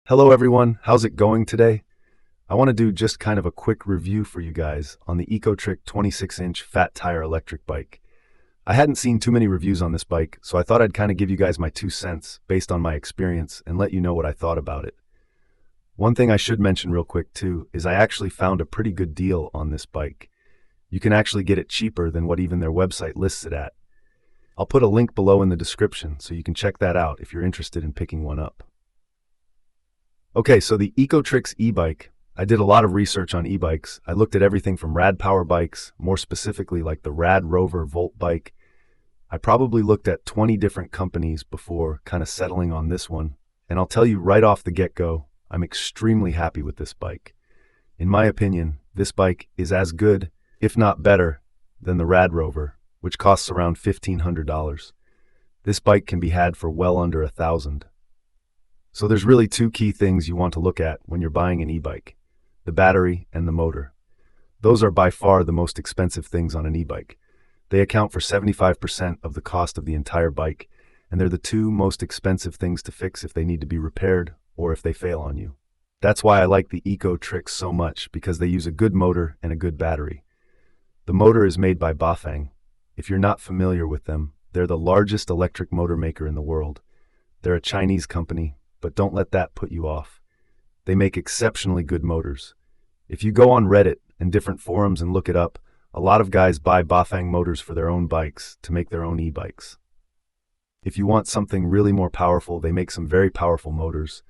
Hello everyone, how's it going today? I want to do just kind of a quick review for you guys on the ECOTRIC 26-inch fat tire electric bike. I hadn't seen too many reviews on this bike, so I thought I'd kind of give you guys my 2 cents based on my experience and let you know what I thought about it. One thing I should mention real quick too is I actually found a pretty good deal on this bike. You can actually get it cheaper than what even their website lists it at. I'll put a link below in the description so you can check that out if you're interested in picking one up. Okay, so the ECOTRIC's e-bike. I did a lot of research on e-bikes. I looked at everything from rad power bikes, more specifically like the Rad Rover Volt bike. I probably looked at 20 different companies before kind of settling on this one. And I'll tell you right off the get-go, I'm extremely happy with this bike. In my opinion, this bike is as good, if not better, than the Rad Rover, which costs around $1,500. This bike can be had for well under $1,000. So there's really two key things you want to look at when you're buying an e-bike: the battery and the motor. Those are by far the most expensive things on an e-bike. They account for 75% of the cost of the entire bike, and they're the two most expensive things to fix if they need to be repaired or if they fail on you. That's why I like the ECOTRIC so much, because they use a good motor and a good battery. The motor is made by Bafang. If you're not familiar with them, they're the largest electric motor maker in the world. They're a Chinese company, but don't let that put you off. They make exceptionally good motors. If you go on Reddit and different forums and look it up, a lot of guys buy Bafang motors for their own bikes to make their own e-bikes. If you want something really more powerful, they make some very powerful motors.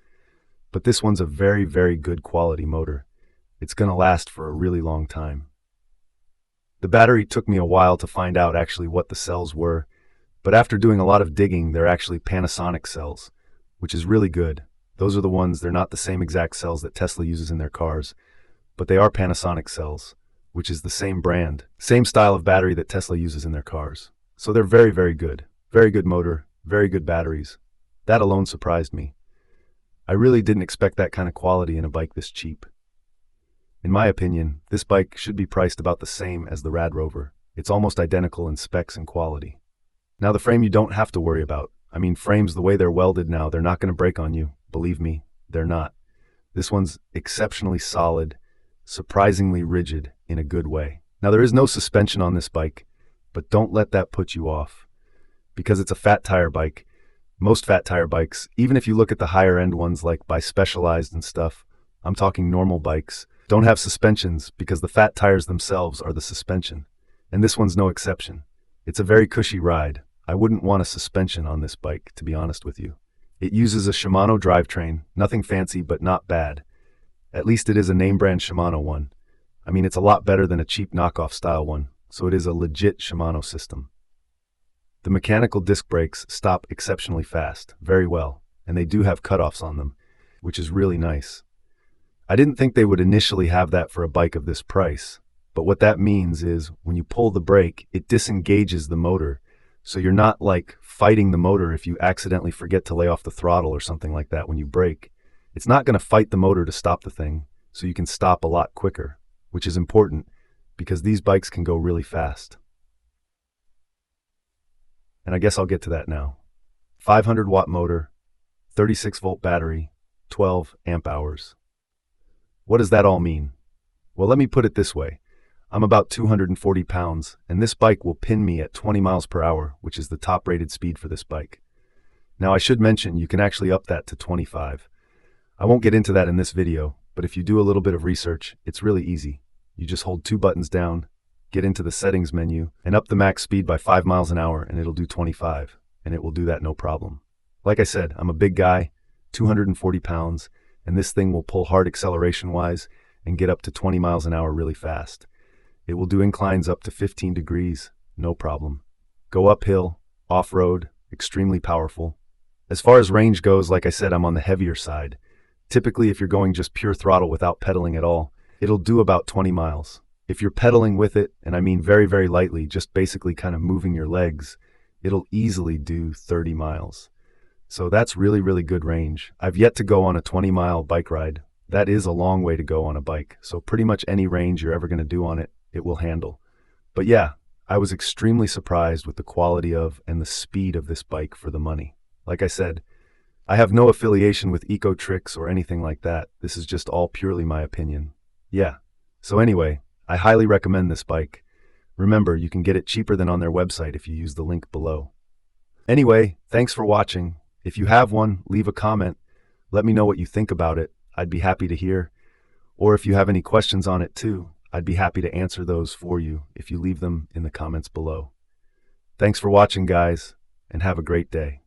But this one's a very, very good quality motor. It's going to last for a really long time. The battery took me a while to find out actually what the cells were, but after doing a lot of digging, they're actually Panasonic cells, which is really good. Those are the ones, they're not the same exact cells that Tesla uses in their cars, but they are Panasonic cells, which is the same brand, same style of battery that Tesla uses in their cars. So they're very, very good. Very good motor, very good batteries. That alone surprised me. I really didn't expect that kind of quality in a bike this cheap. In my opinion, this bike should be priced about the same as the Rad Rover. It's almost identical in specs and quality. Now the frame you don't have to worry about. I mean, frames, the way they're welded now, they're not going to break on you. Believe me, they're not. This one's exceptionally solid, surprisingly rigid in a good way. Now there is no suspension on this bike, but don't let that put you off. Because it's a fat tire bike, most fat tire bikes, even if you look at the higher end ones like by Specialized and stuff, I'm talking normal bikes, don't have suspensions because the fat tires themselves are the suspension. And this one's no exception. It's a very cushy ride. I wouldn't want a suspension on this bike, to be honest with you. It uses a Shimano drivetrain, nothing fancy but not bad. At least it is a name brand Shimano one. I mean, it's a lot better than a cheap knockoff style one, so it is a legit Shimano system. The mechanical disc brakes stop exceptionally fast, very well, and they do have cutoffs on them, which is really nice. I didn't think they would initially have that for a bike of this price, but what that means is when you pull the brake, it disengages the motor. So you're not like fighting the motor if you accidentally forget to lay off the throttle or something like that when you brake. It's not going to fight the motor to stop the thing, so you can stop a lot quicker, which is important because these bikes can go really fast. And I guess I'll get to that now. 500 watt motor, 36 volt battery, 12 amp hours. What does that all mean? Well, let me put it this way. I'm about 240 pounds, and this bike will pin me at 20 miles per hour, which is the top-rated speed for this bike. Now, I should mention you can actually up that to 25. I won't get into that in this video, but if you do a little bit of research, it's really easy. You just hold 2 buttons down, get into the settings menu, and up the max speed by 5 miles an hour, and it'll do 25, and it will do that no problem. Like I said, I'm a big guy, 240 pounds, and this thing will pull hard acceleration-wise and get up to 20 miles an hour really fast. It will do inclines up to 15 degrees, no problem. Go uphill, off-road, extremely powerful. As far as range goes, like I said, I'm on the heavier side. Typically, if you're going just pure throttle without pedaling at all, it'll do about 20 miles. If you're pedaling with it, and I mean very, very lightly, just basically kind of moving your legs, it'll easily do 30 miles. So that's really, really good range. I've yet to go on a 20-mile bike ride. That is a long way to go on a bike, so pretty much any range you're ever going to do on it, it will handle. But yeah, I was extremely surprised with the quality of and the speed of this bike for the money. Like I said, I have no affiliation with ECOTRICs or anything like that. This is just all purely my opinion. Yeah. So anyway, I highly recommend this bike. Remember, you can get it cheaper than on their website if you use the link below. Anyway, thanks for watching. If you have one, leave a comment. Let me know what you think about it. I'd be happy to hear. Or if you have any questions on it too, I'd be happy to answer those for you if you leave them in the comments below. Thanks for watching, guys, and have a great day.